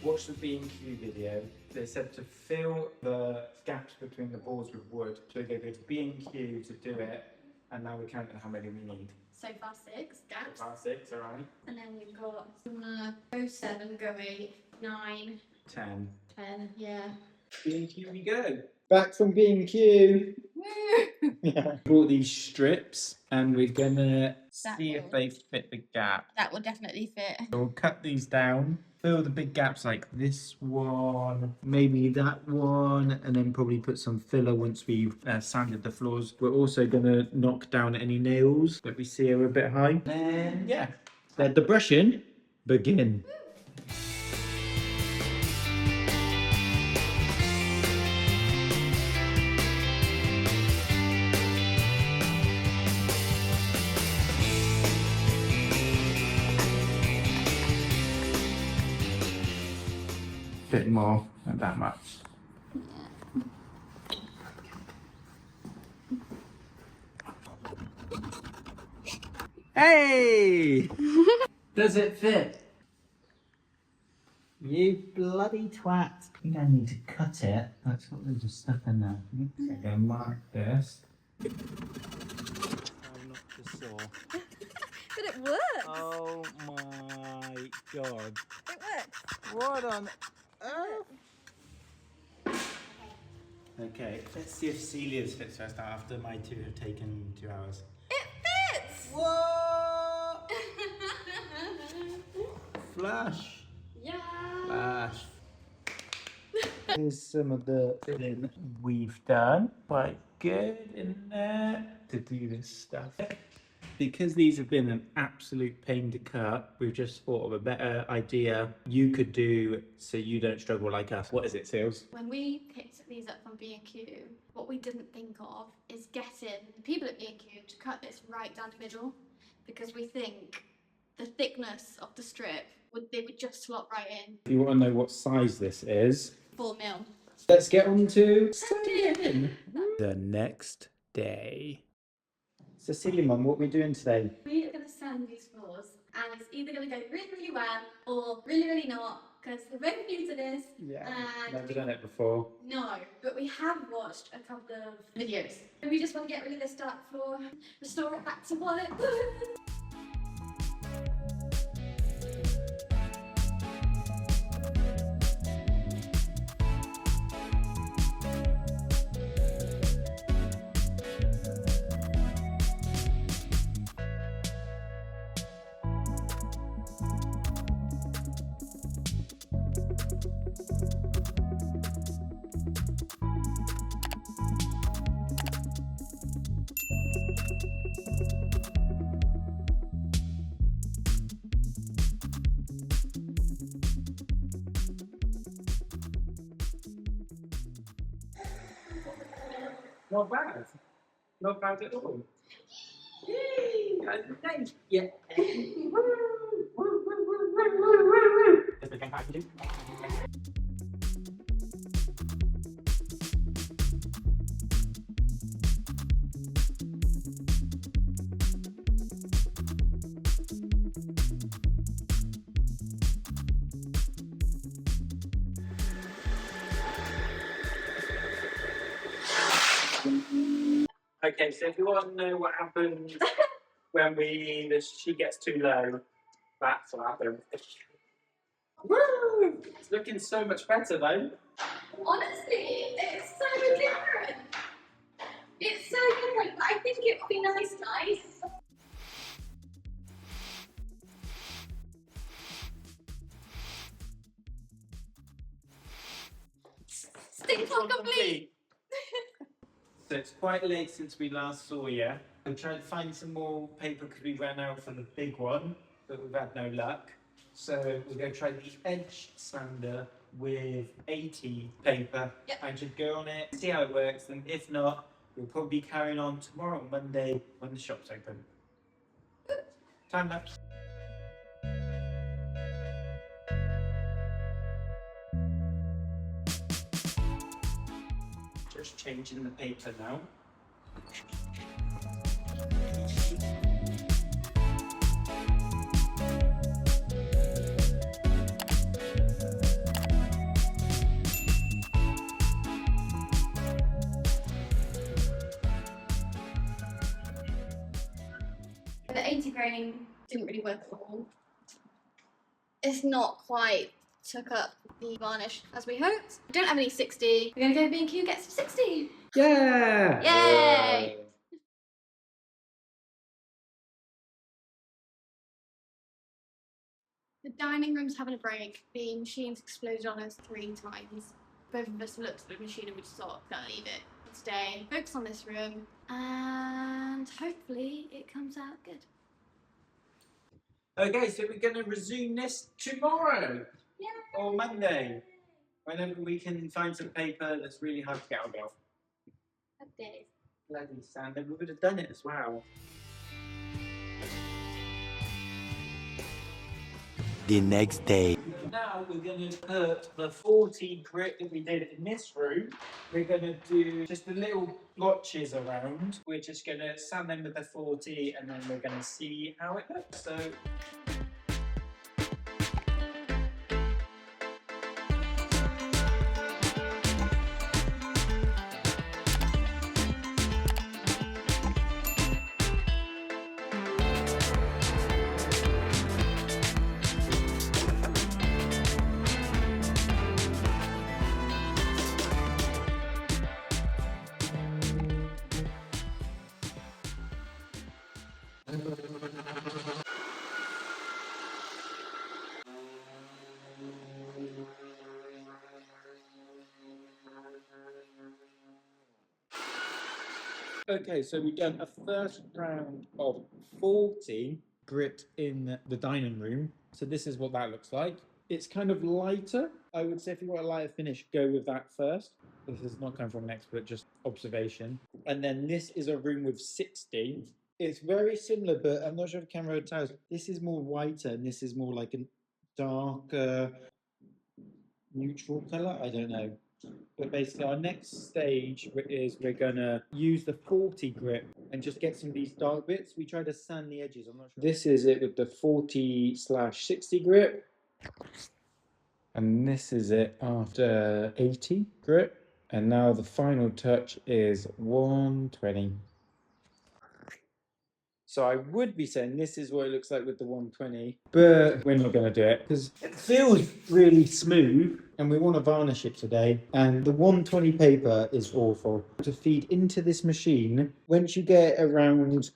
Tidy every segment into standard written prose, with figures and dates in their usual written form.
watched the B&Q video. They said to fill the gaps between the boards with wood. So they go to B&Q to do it, and now we're counting how many we need. So far 6 gaps. So far 6, alright. And then we've got 07, go 8, 9, 10. 10, yeah. B&Q we go. Back from B&Q. Yeah. Bought these strips and we're gonna see if they fit the gap. That will definitely fit. So we'll cut these down, fill the big gaps like this one, maybe that one, and then probably put some filler once we've sanded the floors. We're also gonna knock down any nails that we see are a bit high. And yeah, let the brushing begin. Bit more, not that much. Hey! Does it fit? You bloody twat. I think I need to cut it. That's got loads of stuff in there. I'm going to mark this. Oh, not the saw. But it works! Oh my god. It works! What on earth? Okay, let's see if Celia's fits first after my two have taken 2 hours. It fits! What? Flash. Yeah! Flash. Here's some of the filling we've done. Quite good in there to do this stuff. Because these have been an absolute pain to cut, we've just thought of a better idea you could do so you don't struggle like us. What is it, Seals? When we picked these up from B&Q, what we didn't think of is getting the people at B&Q to cut this right down the middle, because we think the thickness of the strip they would just slot right in. If you want to know what size this is, 4 mil. let's get on to the next day. Cecilia, Mum, what are we doing today? We are going to sand these floors, and it's either going to go really, really well or really, really not, because we're very new to this. Yeah, and never done it before. No, but we have watched a couple of videos. And we just want to get rid of this dark floor, restore it back to what it was. Not bad. Not bad at all. Yay! Thank you. Okay, so if you want to know what happens when the sheet gets too low, that's what happens. Woo! It's looking so much better though. Honestly, it's so different. It's so different. I think it would be nice, guys. Stink on complete. So it's quite late since we last saw you. I'm trying to find some more paper because we ran out for the big one, but we've had no luck. So we're going to try the edge sander with 80 paper. Yep. And just go on it, see how it works, and if not, we'll probably be carrying on tomorrow, Monday, when the shop's open. Time lapse. Just changing the paper now. the 80 grain didn't really work at all. It's not quite took up the varnish as we hoped. We don't have any 60. We're gonna go B&Q get some 60. Yeah! Yay! The dining room's having a break. The machine's exploded on us 3 times. Both of us looked at the machine and we just thought, gotta leave it. Stay, focus on this room, and hopefully it comes out good. Okay, so we're going to resume this tomorrow. Yeah. Or Monday. Whenever we can find some paper that's really hard to get hold of. Okay. Bloody Sandra, we would have done it as well. The next day. Now we're going to put the 40 grit that we did in this room. We're going to do just the little blotches around. We're just going to sand them with the 40 and then we're going to see how it looks. So. Okay, so we've done a first round of 40 grit in the dining room. So this is what that looks like. It's kind of lighter. I would say if you want a lighter finish, go with that first. This is not coming from an expert, just observation. And then this is a room with 60. It's very similar, but I'm not sure if the camera tells. This is more whiter and this is more like a darker neutral color. I don't know. But basically our next stage is we're gonna use the 40 grit and just get some of these dark bits. We try to sand the edges, I'm not sure. This is it with the 40/60 grit. And this is it after 80 grit. And now the final touch is 120. So I would be saying this is what it looks like with the 120, but we're not going to do it because it feels really smooth and we want to varnish it today. And the 120 paper is awful to feed into this machine. Once you get around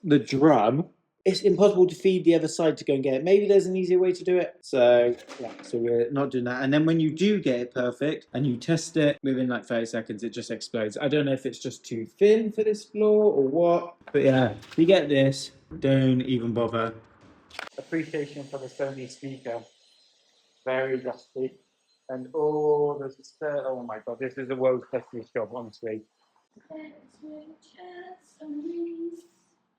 the drum, it's impossible to feed the other side to go and get it. Maybe there's an easier way to do it. So yeah, so we're not doing that. And then when you do get it perfect and you test it within like 30 seconds, it just explodes. I don't know if it's just too thin for this floor or what, but yeah, if you get this, don't even bother. Appreciation for the Sony speaker. Very dusty. And oh, there's a oh my god, this is the world's dustiest job, honestly.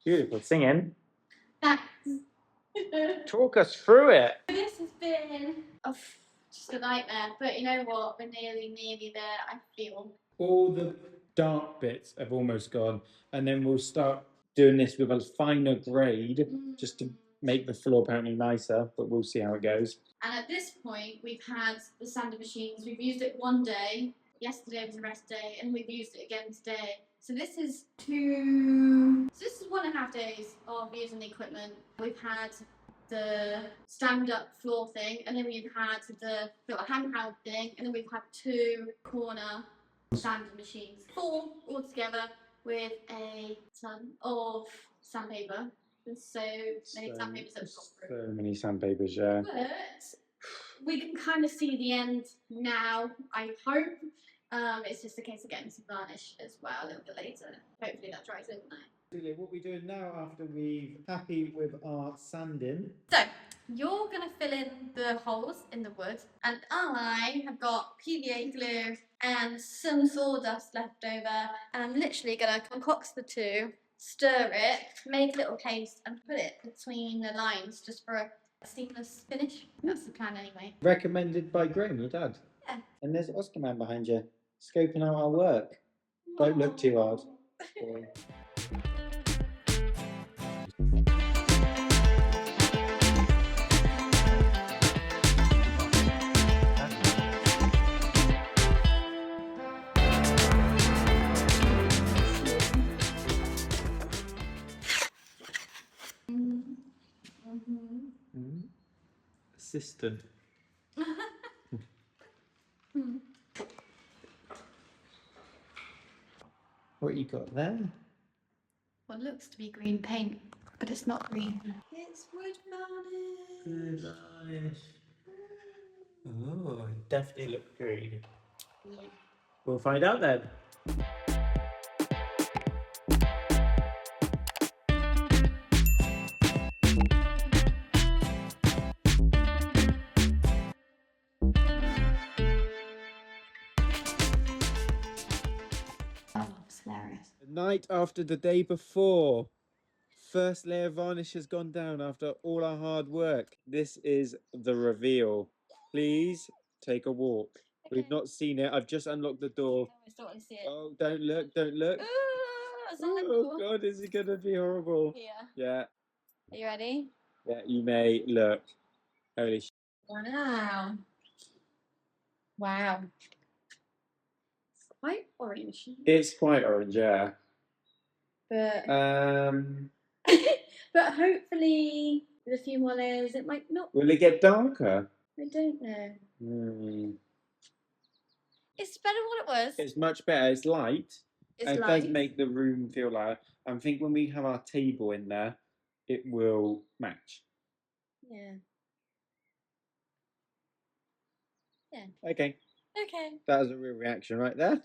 Beautiful singing. Thanks. Talk us through it. This has been just a nightmare, but you know what? We're nearly there, I feel. All the dark bits have almost gone, and then we'll start doing this with a finer grade just to make the floor apparently nicer, but we'll see how it goes. And at this point, we've had the sander machines. We've used it one day. Yesterday was a rest day, and we've used it again today. So this is 1.5 days of using the equipment. We've had the stand-up floor thing, and then we've had the little handheld thing, and then we've had 2 corner sander machines. 4 altogether with a ton of sandpaper. And so many sandpapers that have gone through. So many sandpapers, yeah. But we can kind of see the end now, I hope. It's just a case of getting some varnish as well a little bit later. Hopefully that dries overnight. What we're doing now after we're happy with our sanding. So, you're going to fill in the holes in the wood, and I have got PVA glue and some sawdust left over, and I'm literally going to concoct the 2, stir it, make a little paste, and put it between the lines just for a seamless finish. That's the plan anyway. Recommended by Graham, your dad? Yeah. And there's Oscar Man behind you, scoping out our work. Don't look too hard. assistant. What you got there? What looks to be green paint, but it's not green. It's wood varnish. Good varnish. Oh, it definitely look green. Yeah. We'll find out then. Oh, it's hilarious. The night after the day before. First layer of varnish has gone down after all our hard work. This is the reveal. Please take a walk. Okay. We've not seen it. I've just unlocked the door. I still want to see it. Oh, don't look, don't look. Oh God, is it gonna be horrible? Yeah. Yeah, Are you ready? yeah, you may look. Holy sh! Wow. Wow. It's quite orange. It's quite orange, yeah. But but hopefully with a few more layers it might not. Will it get darker? I don't know. It's better than what it was. It's much better. It's light. It's It light. does make the room feel like. I think when we have our table in there, it will match. Yeah. Yeah. Okay. Okay. That was a real reaction right there.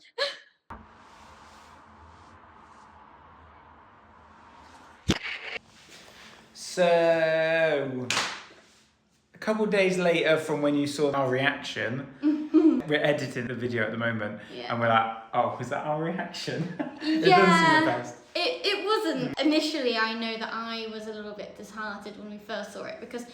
So, a couple days later from when you saw our reaction, we're editing the video at the moment, Yeah. and we're like, oh, was that our reaction? It Yeah. doesn't seem the best. It wasn't. Initially, I know that I was a little bit disheartened when we first saw it because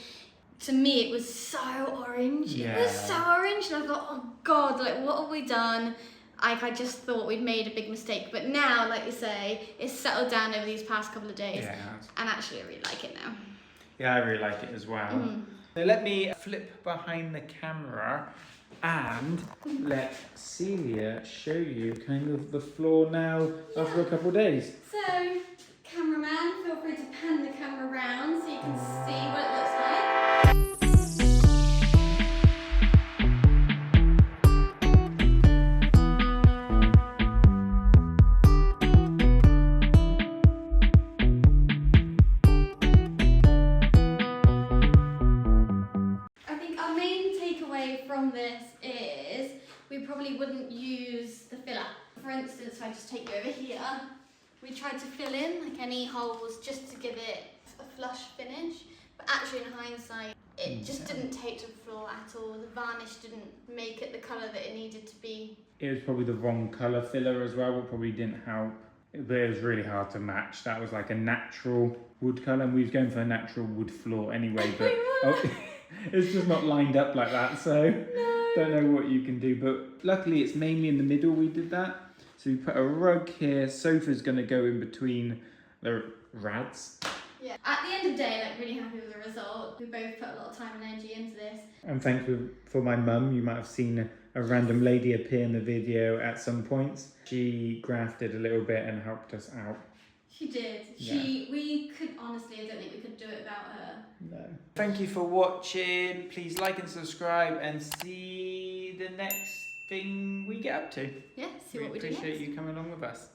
to me it was so orange. It was so orange, and I thought, oh God, like what have we done? Like I just thought we'd made a big mistake. But now, like you say, it's settled down over these past couple of days, and actually I really like it now. Yeah, I really like it as well. So let me flip behind the camera and let Celia show you kind of the floor now after a couple of days. So, cameraman, feel free to pan the camera around so you can see what it looks like. I think our main takeaway from this is we probably wouldn't use the filler. For instance, if I just take you over here, we tried to fill in like any holes just to give it a flush finish, but actually in hindsight, it just didn't take to the floor at all. The varnish didn't make it the colour that it needed to be. It was probably the wrong colour filler as well, which probably didn't help. But it was really hard to match. That was like a natural wood colour, and we was going for a natural wood floor anyway, but it's just not lined up like that, so don't know what you can do. But luckily it's mainly in the middle we did that. So we put a rug here, sofa's going to go in between the rads. Yeah. At the end of the day, like really happy with the result. We both put a lot of time and energy into this. And thankful for my mum. You might have seen a random lady appear in the video at some points. She grafted a little bit and helped us out. She did. Yeah. We could honestly, I don't think we could do it without her. No. Thank you for watching. Please like and subscribe and see the next thing we get up to. Yeah, see what we do next. Appreciate you coming along with us.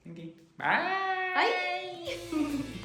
Thank you. Bye. Bye.